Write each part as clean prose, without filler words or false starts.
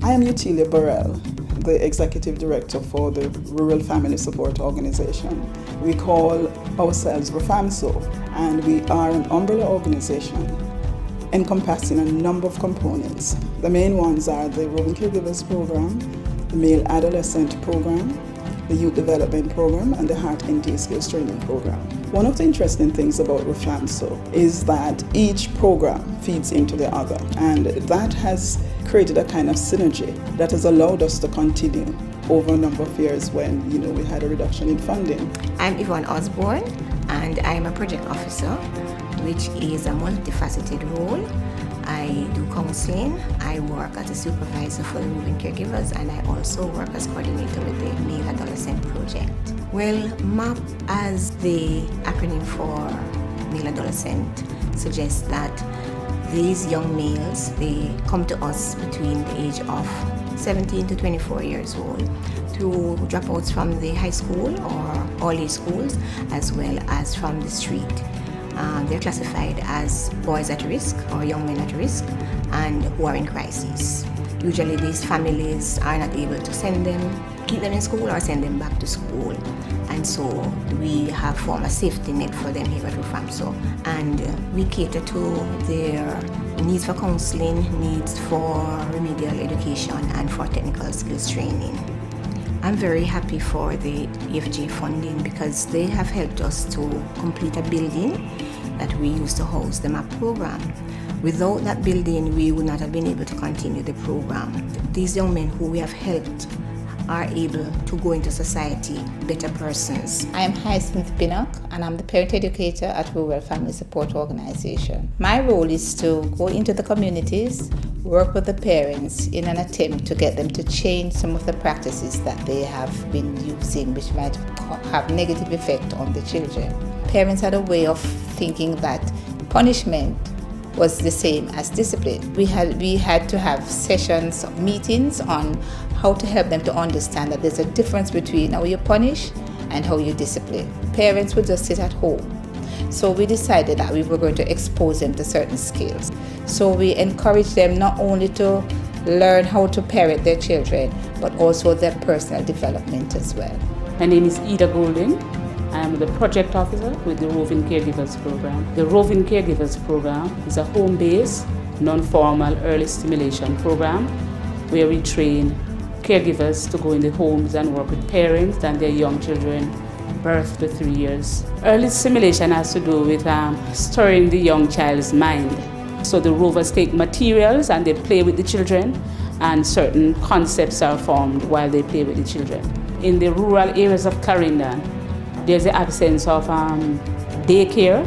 I am Utilia Burrell, the Executive Director for the Rural Family Support Organization. We call ourselves RFAMSO, and we are an umbrella organization encompassing a number of components. The main ones are the Roving Caregivers Program, the Male Adolescent Program, the Youth Development Program, and the Heart NT Skills Training Program. One of the interesting things about RFAMSO is that each program feeds into the other, and that has created a kind of synergy that has allowed us to continue over a number of years when we had a reduction in funding. I'm Yvonne Osborne, and I'm a project officer, which is a multifaceted role. I do counseling, I work as a supervisor for the Roving Caregivers, and I also work as coordinator with the Male Adolescent Project. Well, MAP, as the acronym for Male Adolescent, suggests that these young males, they come to us between the age of 17 to 24 years old through dropouts from the high school or all-age schools, as well as from the street. They're classified as boys at risk or young men at risk and who are in crisis. Usually these families are not able to keep them in school or send them back to school. And so we have formed a safety net for them here at RFAMSO. And we cater to their needs for counseling, needs for remedial education, and for technical skills training. I'm very happy for the EFJ funding because they have helped us to complete a building that we used to house the MAP program. Without that building, we would not have been able to continue the program. These young men who we have helped are able to go into society better persons. I am Hyacinth Pinnock, and I'm the parent educator at Rural Family Support Organization. My role is to go into the communities, work with the parents in an attempt to get them to change some of the practices that they have been using, which might have negative effect on the children. Parents had a way of thinking that punishment was the same as discipline. We had to have sessions, meetings on how to help them to understand that there's a difference between how you punish and how you discipline. Parents would just sit at home. So we decided that we were going to expose them to certain skills. So we encouraged them not only to learn how to parent their children, but also their personal development as well. My name is Ida Golding. I am the project officer with the Roving Caregivers Program. The Roving Caregivers Program is a home-based, non-formal early stimulation program where we train caregivers to go in the homes and work with parents and their young children birth to 3 years. Early stimulation has to do with stirring the young child's mind. So the rovers take materials and they play with the children, and certain concepts are formed while they play with the children. In the rural areas of Clarendon, there's the absence of daycare,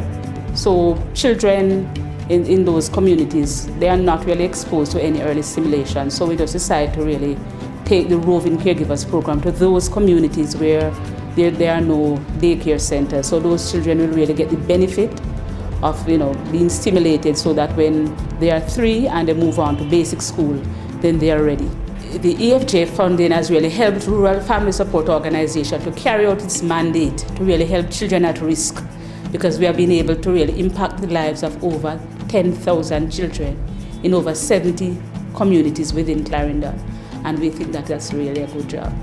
so children in those communities, they are not really exposed to any early stimulation. So we just decided to really take the Roving Caregivers Program to those communities where there are no daycare centers. So those children will really get the benefit of being stimulated, so that when they are 3 and they move on to basic school, then they are ready. The EFJ funding has really helped Rural Family Support Organization to carry out its mandate to really help children at risk, because we have been able to really impact the lives of over 10,000 children in over 70 communities within Clarendon, and we think that that's really a good job.